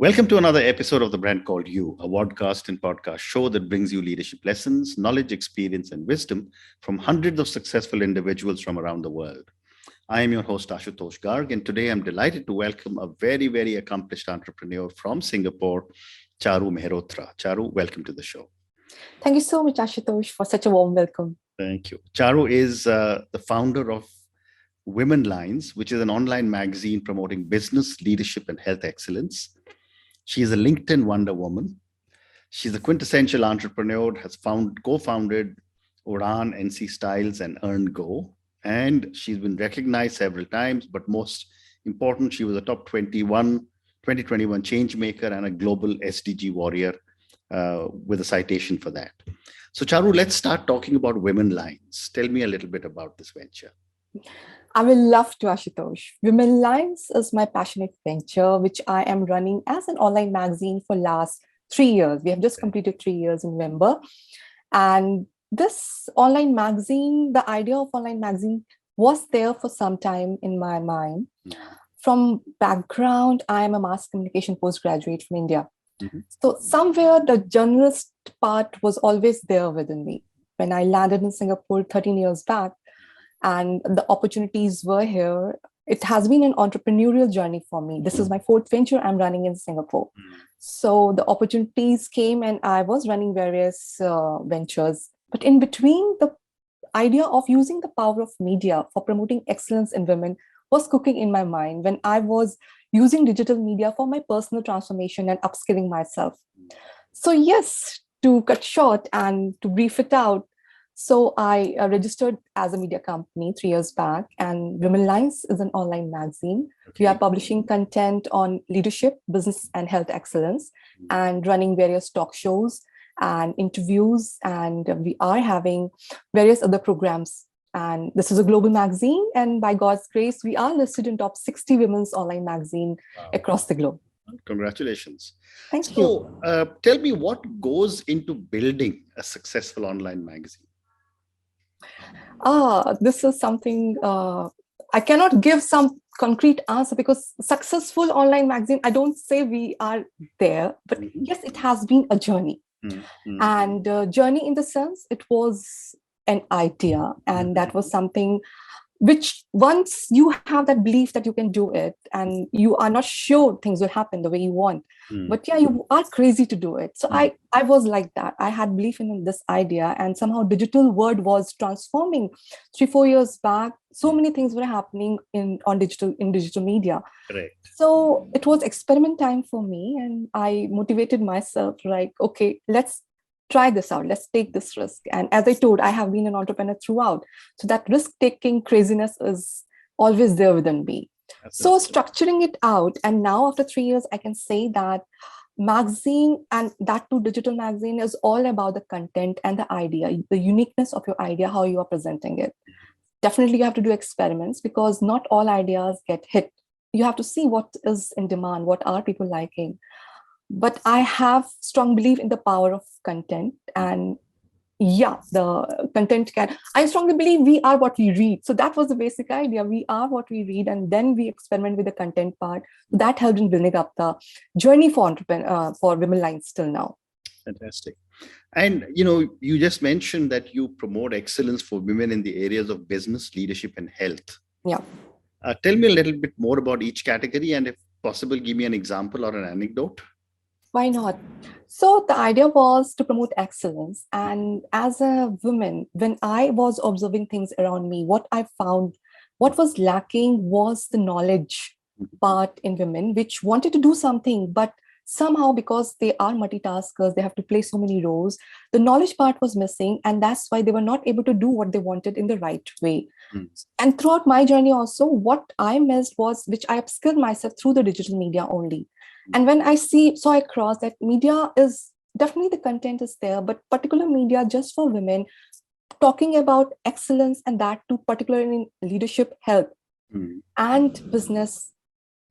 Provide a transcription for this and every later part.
Welcome to another episode of The Brand Called You, a podcast and podcast show that brings you leadership lessons, knowledge, experience, and wisdom from hundreds of successful individuals from around the world. I am your host, Ashutosh Garg, and today I'm delighted to welcome a very, very accomplished entrepreneur from Singapore, Charu Mehrotra. Charu, welcome to the show. Thank you so much, Ashutosh, for such a warm welcome. Thank you. Charu is the founder of Womenlines, which is an online magazine promoting business, leadership, and health excellence. She is a LinkedIn Wonder Woman. She's a quintessential entrepreneur, has co-founded Udan, NC Styles, and Earn Go. And she's been recognized several times, but most important, she was a top 2021 change maker and a global SDG warrior with a citation for that. So Charu, let's start talking about Womenlines. Tell me a little bit about this venture. I will love to, Ashutosh. Womenlines is my passionate venture, which I am running as an online magazine for last 3 years. We have just completed 3 years in November. And this online magazine, the idea of online magazine was there for some time in my mind. From background, I am a mass communication postgraduate from India. So somewhere the journalist part was always there within me. When I landed in Singapore 13 years back, and the opportunities were here, it has been an entrepreneurial journey for me. This is my fourth venture I'm running in Singapore. So the opportunities came and I was running various ventures. But in between, the idea of using the power of media for promoting excellence in women was cooking in my mind when I was using digital media for my personal transformation and upskilling myself. So yes, to cut short and to brief it out, so I registered as a media company 3 years back, and Womenlines is an online magazine. We are publishing content on leadership, business, and health excellence, and running various talk shows and interviews, and we are having various other programs. And this is a global magazine, and by God's grace, we are listed in top 60 women's online magazine across the globe. Congratulations. Thank you. Tell me what goes into building a successful online magazine? This is something I cannot give some concrete answer, because successful online magazine, I don't say we are there, but yes, it has been a journey. And journey in the sense, it was an idea, and that was something which once you have that belief that you can do it and you are not sure things will happen the way you want, but yeah, you are crazy to do it. So I was like that. I had belief in this idea, and somehow digital world was transforming. 3-4 years back, so many things were happening in digital media. Correct. So it was experiment time for me, and I motivated myself like, okay, let's try this out. Let's take this risk. And as I told, I have been an entrepreneur throughout. So that risk-taking craziness is always there within me. So structuring it out. And now after 3 years, I can say that magazine, and that too digital magazine, is all about the content and the idea, the uniqueness of your idea, how you are presenting it. Definitely you have to do experiments, because not all ideas get hit. You have to see what is in demand, what are people liking. But I have strong belief in the power of content, and yeah, the content I strongly believe we are what we read. So that was the basic idea. We are what we read, and then we experiment with the content part. That helped in building up the journey for Womenlines till now. Fantastic. And you just mentioned that you promote excellence for women in the areas of business, leadership, and health. Yeah. Tell me a little bit more about each category, and if possible, give me an example or an anecdote. Why not? So the idea was to promote excellence. And as a woman, when I was observing things around me, what I found, what was lacking was the knowledge part in women, which wanted to do something, but somehow, because they are multitaskers, they have to play so many roles, the knowledge part was missing. And that's why they were not able to do what they wanted in the right way. And throughout my journey also, what I missed was, which I upskilled myself through the digital media only. And when I saw across that media is definitely, the content is there, but particular media just for women, talking about excellence, and that too particularly in leadership, health, and business,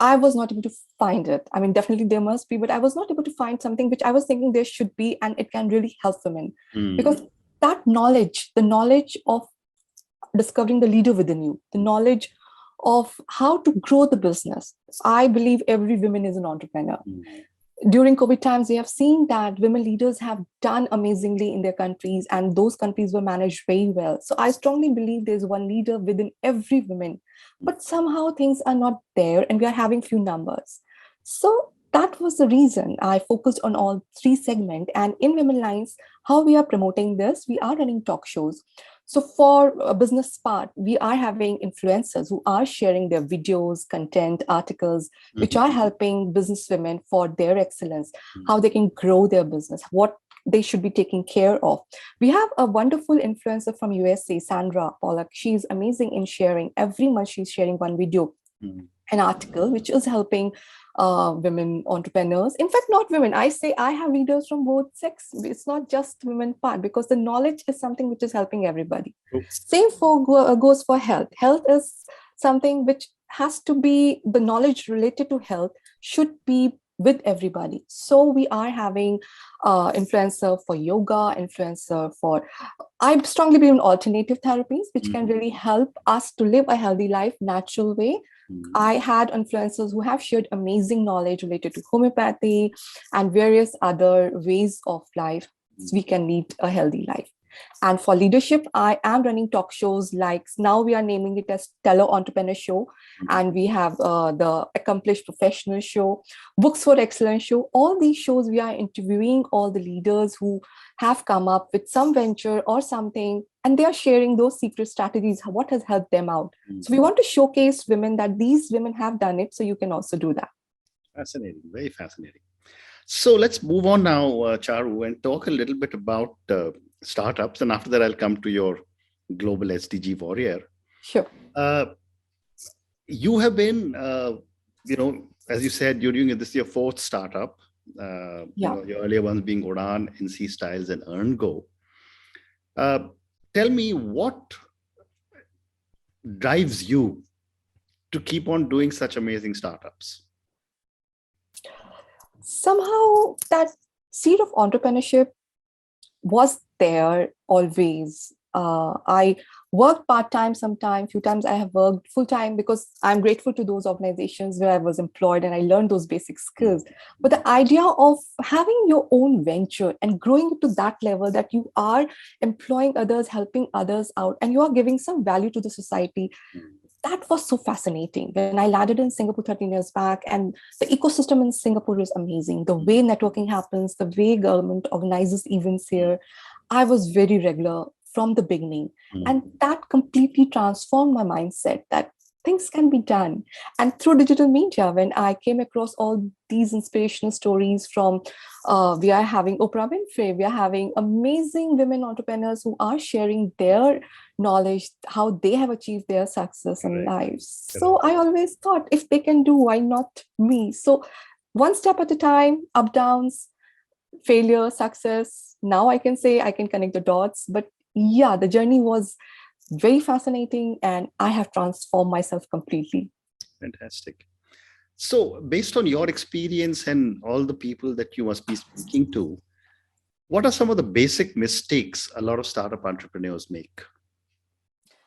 I was not able to find it. I mean, definitely there must be, but I was not able to find something which I was thinking there should be, and it can really help women. Because that knowledge, the knowledge of discovering the leader within you, the knowledge of how to grow the business. I believe every woman is an entrepreneur. during COVID times, we have seen that women leaders have done amazingly in their countries, and those countries were managed very well. So I strongly believe there's one leader within every woman, but somehow things are not there, and we are having few numbers. So that was the reason I focused on all three segments. And in Women Lines, how we are promoting this, we are running talk shows. So for a business part, we are having influencers who are sharing their videos, content, articles, which are helping business women for their excellence, how they can grow their business, what they should be taking care of. We have a wonderful influencer from USA, Sandra Pollack. She's amazing in sharing. Every month she's sharing one video, an article, which is helping women entrepreneurs. In fact, not women. I say I have readers from both sex. It's not just women part, because the knowledge is something which is helping everybody. Same for goes for health. Health is something which has to be, the knowledge related to health should be with everybody. So we are having influencer for yoga, influencer for, I strongly believe in alternative therapies, which can really help us to live a healthy life, natural way. I had influencers who have shared amazing knowledge related to homeopathy and various other ways of life, so we can lead a healthy life. And for leadership, I am running talk shows, like now we are naming it as Stellar Entrepreneur Show. And we have the Accomplished Professional Show, Books for Excellence Show. All these shows, we are interviewing all the leaders who have come up with some venture or something, and they are sharing those secret strategies, what has helped them out. So we want to showcase women that these women have done it, so you can also do that. Fascinating, very fascinating. So let's move on now, Charu, and talk a little bit about startups. And after that, I'll come to your Global SDG warrior. Sure. You have been, as you said, you're doing this your fourth startup. Your earlier ones being Udan, NC Styles, and EarnGo. Tell me, what drives you to keep on doing such amazing startups? Somehow that seed of entrepreneurship was there always. I worked part-time sometime, few times I have worked full-time, because I'm grateful to those organizations where I was employed and I learned those basic skills. But the idea of having your own venture and growing it to that level that you are employing others, helping others out, and you are giving some value to the society, that was so fascinating. When I landed in Singapore 13 years back, and the ecosystem in Singapore is amazing. The way networking happens, the way government organizes events here, I was very regular from the beginning. And that completely transformed my mindset that things can be done. And through digital media, when I came across all these inspirational stories from, we are having Oprah Winfrey, we are having amazing women entrepreneurs who are sharing their knowledge, how they have achieved their success in lives. So I always thought, if they can do, why not me? So one step at a time, up, downs, failure, success. Now I can say I can connect the dots. But yeah, the journey was very fascinating, and I have transformed myself completely. Fantastic. So based on your experience and all the people that you must be speaking to, what are some of the basic mistakes a lot of startup entrepreneurs make?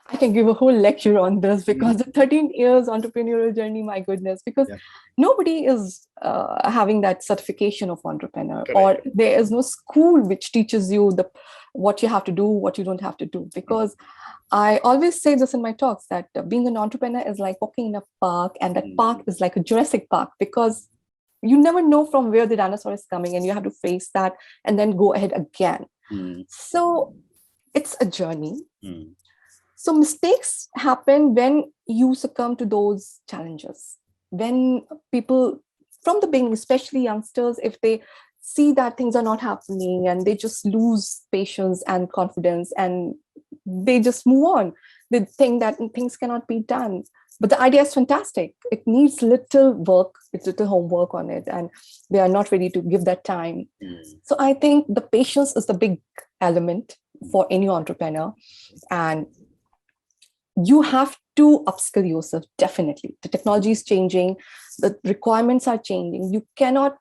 I can give a whole lecture on this, because the 13 years entrepreneurial journey, my goodness, because nobody is having that certification of entrepreneur. Correct. Or there is no school which teaches you what you have to do, what you don't have to do. Because I always say this in my talks, that being an entrepreneur is like walking in a park, and that park is like a Jurassic Park, because you never know from where the dinosaur is coming, and you have to face that and then go ahead again. So it's a journey. So mistakes happen when you succumb to those challenges. When people from the beginning, especially youngsters, if they see that things are not happening and they just lose patience and confidence and they just move on, they think that things cannot be done. But the idea is fantastic. It needs little work, it's little homework on it, and they are not ready to give that time. So I think the patience is the big element for any entrepreneur. And you have to upskill yourself, definitely. The technology is changing, the requirements are changing. You cannot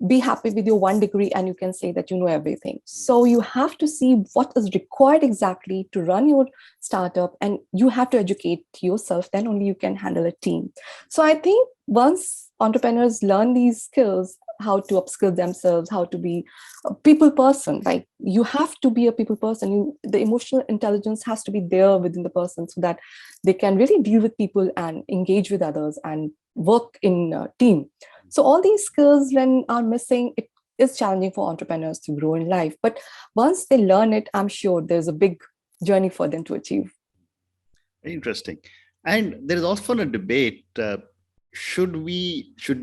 be happy with your 1 degree and you can say that you know everything. So you have to see what is required exactly to run your startup, and you have to educate yourself. Then only you can handle a team. So I think once entrepreneurs learn these skills, how to upskill themselves, how to be a people person. Like you have to be a people person. The emotional intelligence has to be there within the person so that they can really deal with people and engage with others and work in a team. So all these skills, when are missing, it is challenging for entrepreneurs to grow in life. But once they learn it, I'm sure there's a big journey for them to achieve. Interesting. And there is often a debate. Should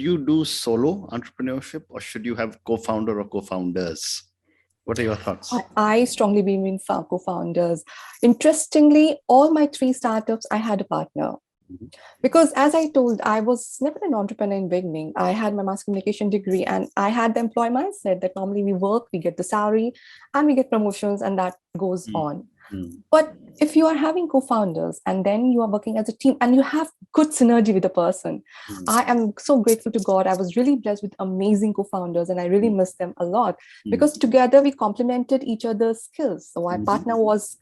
you do solo entrepreneurship, or should you have co-founder or co-founders? What are your thoughts? I strongly believe in co-founders. Interestingly, all my 3 startups, I had a partner. Because as I told, I was never an entrepreneur in beginning. I had my mass communication degree and I had the employee mindset that normally we work, we get the salary and we get promotions and that goes on. But if you are having co-founders and then you are working as a team and you have good synergy with the person, I am so grateful to God. I was really blessed with amazing co-founders and I really miss them a lot because together we complemented each other's skills. So my partner was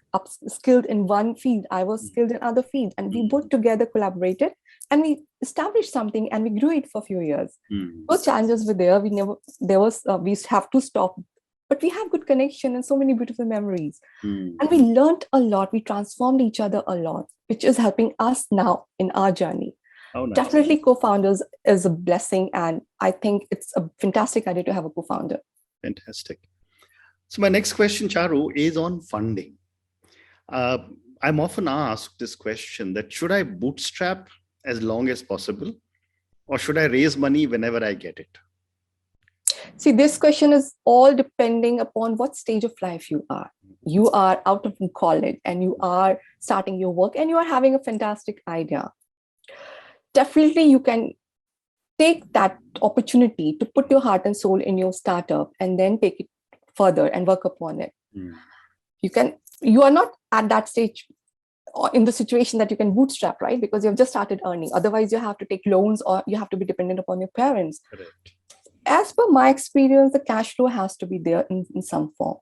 skilled in one field, I was skilled in other field, and we both together collaborated and we established something and we grew it for a few years. Those challenges were there. We have to stop. But we have good connection and so many beautiful memories. And we learned a lot. We transformed each other a lot, which is helping us now in our journey. Oh, nice. Definitely co-founders is a blessing. And I think it's a fantastic idea to have a co-founder. Fantastic. So my next question, Charu, is on funding. I'm often asked this question that should I bootstrap as long as possible, or should I raise money whenever I get it? See, this question is all depending upon what stage of life you are. You are out of college and you are starting your work and you are having a fantastic idea. Definitely, you can take that opportunity to put your heart and soul in your startup and then take it further and work upon it. You are not at that stage in the situation that you can bootstrap, right? Because you've just started earning. Otherwise, you have to take loans or you have to be dependent upon your parents. Correct. As per my experience, the cash flow has to be there in some form.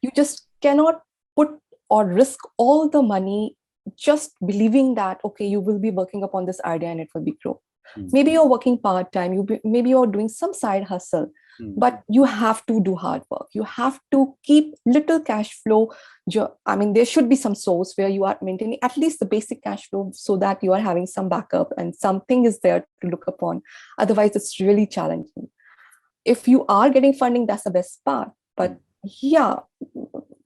You just cannot put or risk all the money just believing that, okay, you will be working upon this idea and it will be grow. Maybe you're working part-time, maybe you're doing some side hustle, but you have to do hard work. You have to keep little cash flow. I mean, there should be some source where you are maintaining at least the basic cash flow so that you are having some backup and something is there to look upon. Otherwise, it's really challenging. If you are getting funding, that's the best part. But yeah,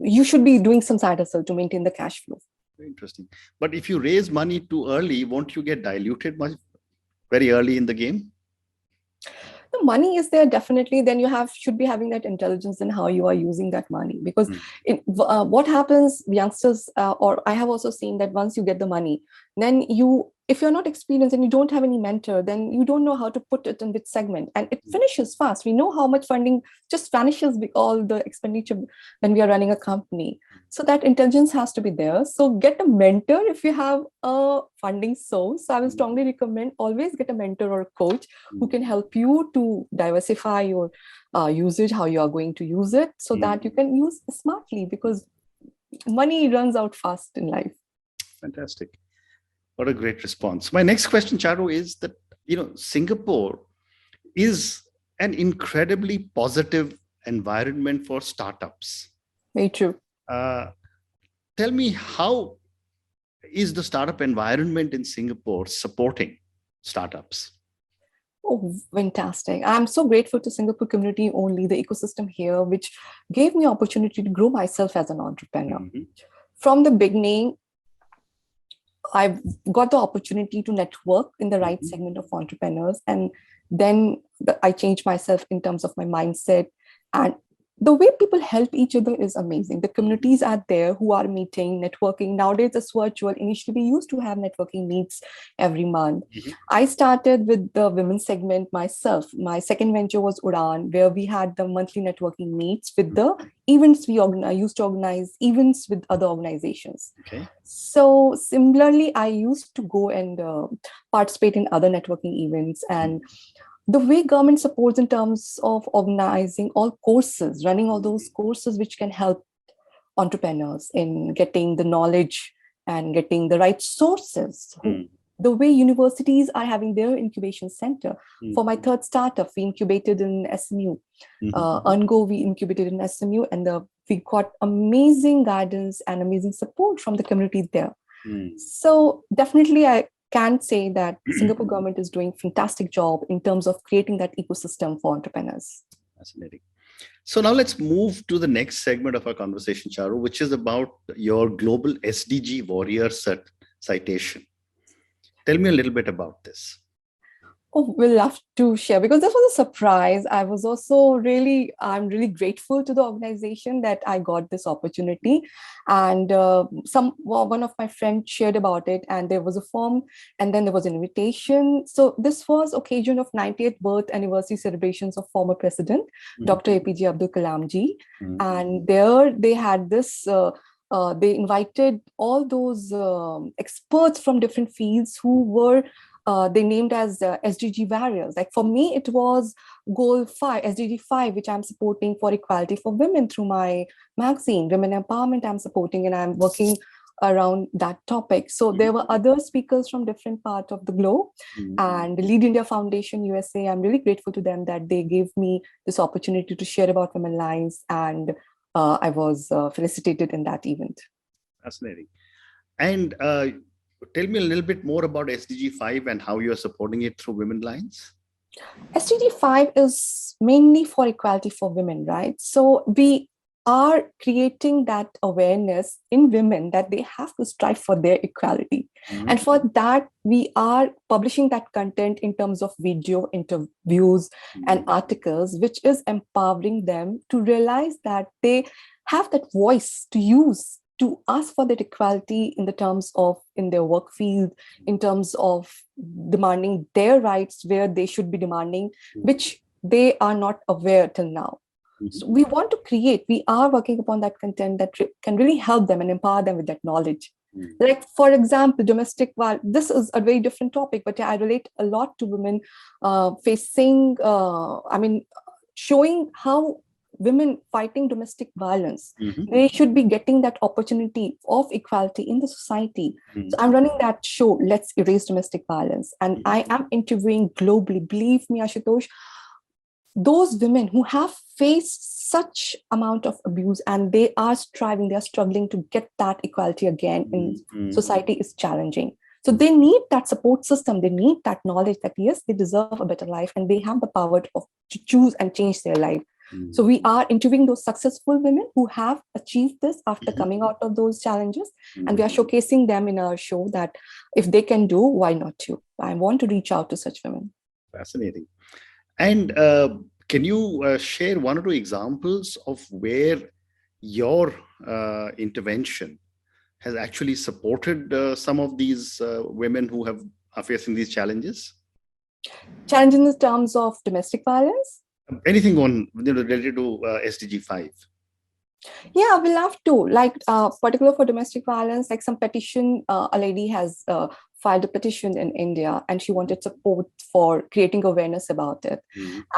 you should be doing some side hustle to maintain the cash flow. Very interesting. But if you raise money too early, won't you get diluted much very early in the game? The money is there, definitely. Then you should be having that intelligence in how you are using that money. Because what happens, youngsters, or I have also seen that once you get the money, then if you're not experienced and you don't have any mentor, then you don't know how to put it in which segment. And it finishes fast. We know how much funding just vanishes with all the expenditure when we are running a company. So that intelligence has to be there. So get a mentor if you have a funding source. So I will strongly recommend always get a mentor or a coach who can help you to diversify your usage, how you are going to use it so that you can use smartly, because money runs out fast in life. Fantastic. What a great response. My next question, Charu, is that, Singapore is an incredibly positive environment for startups. Very true. Tell me, how is the startup environment in Singapore supporting startups? Oh, fantastic. I'm so grateful to Singapore community only, the ecosystem here, which gave me opportunity to grow myself as an entrepreneur. From the beginning, I got the opportunity to network in the right segment of entrepreneurs. And then I changed myself in terms of my mindset. And the way people help each other is amazing. The communities are there who are meeting, networking. Nowadays, it's virtual. Initially, we used to have networking meets every month. I started with the women's segment myself. My second venture was Udan, where we had the monthly networking meets with the events we used to organize events with other organizations. So similarly, I used to go and participate in other networking events. And the way government supports in terms of organizing all courses, running all those courses which can help entrepreneurs in getting the knowledge and getting the right sources the way universities are having their incubation center. For my third startup, we incubated in SMU. Ungo, we incubated in SMU, and we got amazing guidance and amazing support from the community there. So definitely, I can say that Singapore government is doing a fantastic job in terms of creating that ecosystem for entrepreneurs. Fascinating. So now let's move to the next segment of our conversation, Charu, which is about your Global SDG Warrior citation. Tell me a little bit about this. Oh, we'll love to share, because this was a surprise. I'm really grateful to the organization that I got this opportunity. And one of my friends shared about it, and there was a form, and then there was an invitation. So this was occasion of 90th birth anniversary celebrations of former President, Dr. APJ Abdul Kalam ji. And there they had this, they invited all those experts from different fields who were they named as SDG warriors. Like for me, it was goal 5, SDG 5, which I'm supporting for equality for women through my magazine, Women Empowerment I'm supporting, and I'm working around that topic. So there were other speakers from different parts of the globe, and the Lead India Foundation USA, I'm really grateful to them that they gave me this opportunity to share about Womenlines, and I was felicitated in that event. Fascinating. And tell me a little bit more about SDG 5 and how you're supporting it through Womenlines. SDG 5 is mainly for equality for women, right? So we are creating that awareness in women that they have to strive for their equality. And for that, we are publishing that content in terms of video interviews and articles, which is empowering them to realize that they have that voice to use to ask for that equality in the terms of in their work field, in terms of demanding their rights where they should be demanding, which they are not aware till now. So we want to we are working upon that content that can really help them and empower them with that knowledge. Like, for example, domestic violence, this is a very different topic, but I relate a lot to women facing, showing how women fighting domestic violence, they should be getting that opportunity of equality in the society. So I'm running that show, Let's Erase Domestic Violence. And I am interviewing globally. Believe me, Ashutosh, those women who have faced such amount of abuse and they are striving, they are struggling to get that equality again in society is challenging. So they need that support system. They need that knowledge that, yes, they deserve a better life and they have the power to choose and change their life. So we are interviewing those successful women who have achieved this after coming out of those challenges. And we are showcasing them in our show that if they can do, why not too? I want to reach out to such women. Fascinating. And can you share one or two examples of where your intervention has actually supported some of these women who are facing these challenges? Challenges in terms of domestic violence? Anything related to SDG 5? Yeah, we love to. Like, particular for domestic violence, like some petition, a lady has filed a petition in India and she wanted support for creating awareness about it.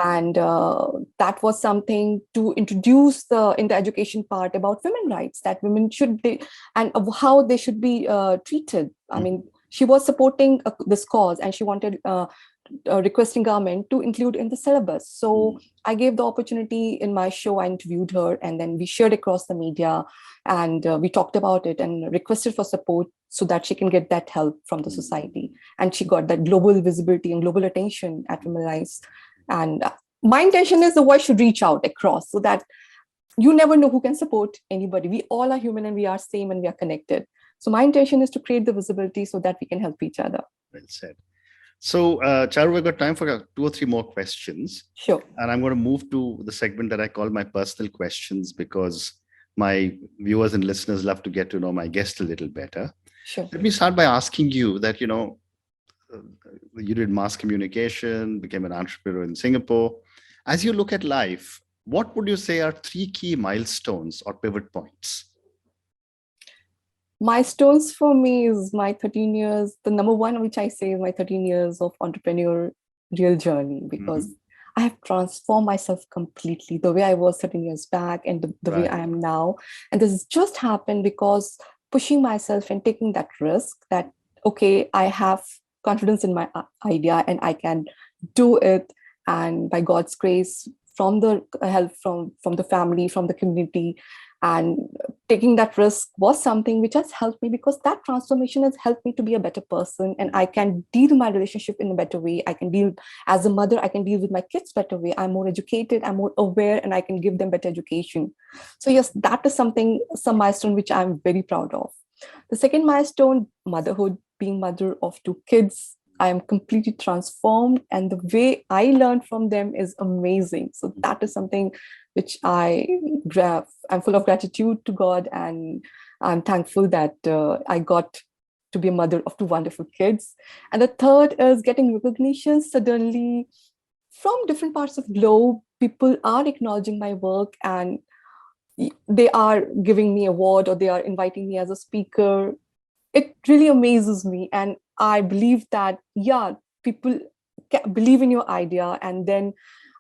And that was something to introduce in the education part about women rights, that women should be, and how they should be treated. I mean, she was supporting this cause and she wanted requesting government to include in the syllabus. So I gave the opportunity in my show. I interviewed her and then we shared across the media and we talked about it and requested for support so that she can get that help from the society. And she got that global visibility and global attention at Womenlines. And my intention is the voice should reach out across so that you never know who can support anybody. We all are human and we are same and we are connected. So my intention is to create the visibility so that we can help each other. Well said. So, Charu, we've got time for 2 or 3 more questions. Sure. And I'm going to move to the segment that I call my personal questions because my viewers and listeners love to get to know my guest a little better. Sure. Let me start by asking you that, you did mass communication, became an entrepreneur in Singapore. As you look at life, what would you say are 3 key milestones or pivot points? Milestones for me is my 13 years. The number one, which I say is my 13 years of entrepreneurial journey, because I have transformed myself completely, the way I was 13 years back and the way I am now. And this has just happened because pushing myself and taking that risk that, okay, I have confidence in my idea, and I can do it. And by God's grace, from the help from the family, from the community, and taking that risk was something which has helped me, because that transformation has helped me to be a better person, and I can deal my relationship in a better way. I can deal as a mother, I can deal with my kids better way. I'm more educated, I'm more aware, and I can give them better education. So yes, that is something, some milestone which I'm very proud of. The second milestone, motherhood, being mother of two kids. I am completely transformed, and the way I learned from them is amazing. So that is something which I'm full of gratitude to God, and I'm thankful that I got to be a mother of two wonderful kids. And the third is getting recognition suddenly from different parts of the globe. People are acknowledging my work, and they are giving me award, or they are inviting me as a speaker. It really amazes me, and I believe that, yeah, people believe in your idea, and then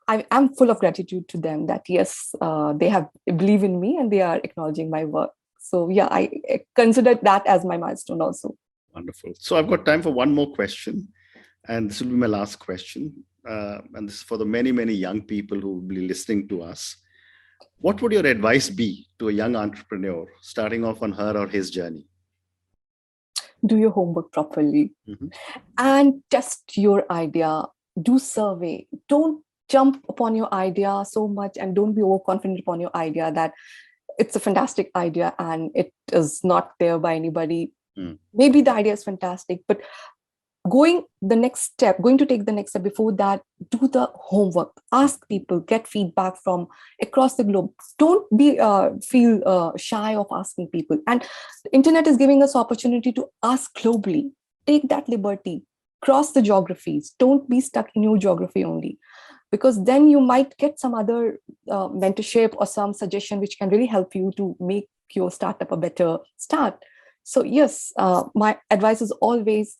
I am full of gratitude to them that yes, they have believe in me and they are acknowledging my work. So yeah, I consider that as my milestone also. Wonderful. So I've got time for one more question, and this will be my last question. And this is for the many, many young people who will be listening to us. What would your advice be to a young entrepreneur starting off on her or his journey? Do your homework properly, and test your idea. Do survey. Don't jump upon your idea so much, and don't be overconfident upon your idea that it's a fantastic idea and it is not there by anybody. Maybe the idea is fantastic, but going to take the next step, before that, do the homework. Ask people, get feedback from across the globe. Don't feel shy of asking people. And the internet is giving us opportunity to ask globally. Take that liberty. Cross the geographies. Don't be stuck in your geography only, because then you might get some other mentorship or some suggestion which can really help you to make your startup a better start. So yes, my advice is always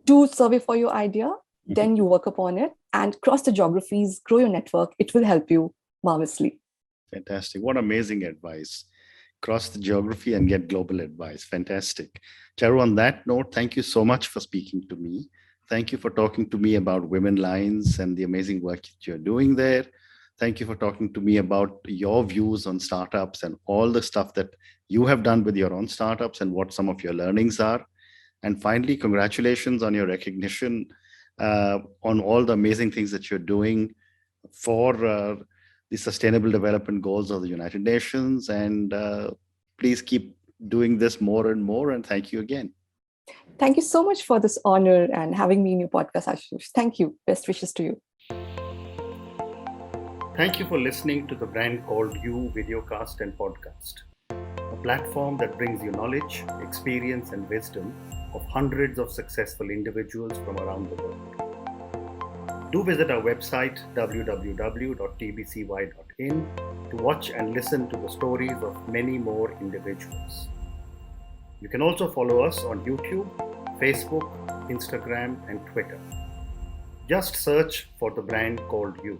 do survey for your idea, then you work upon it, and cross the geographies, grow your network. It will help you marvelously. Fantastic. What amazing advice. Cross the geography and get global advice. Fantastic. Charu, on that note, thank you so much for speaking to me. Thank you for talking to me about Womenlines and the amazing work that you're doing there. Thank you for talking to me about your views on startups and all the stuff that you have done with your own startups and what some of your learnings are. And finally, congratulations on your recognition on all the amazing things that you're doing for the Sustainable Development Goals of the United Nations. And please keep doing this more and more. And thank you again. Thank you so much for this honor and having me in your podcast, Ashutosh. Thank you. Best wishes to you. Thank you for listening to the Brand Called You videocast and podcast, a platform that brings you knowledge, experience, and wisdom of hundreds of successful individuals from around the world. Do visit our website www.tbcy.in to watch and listen to the stories of many more individuals. You can also follow us on YouTube, Facebook, Instagram, and Twitter. Just search for the Brand Called You.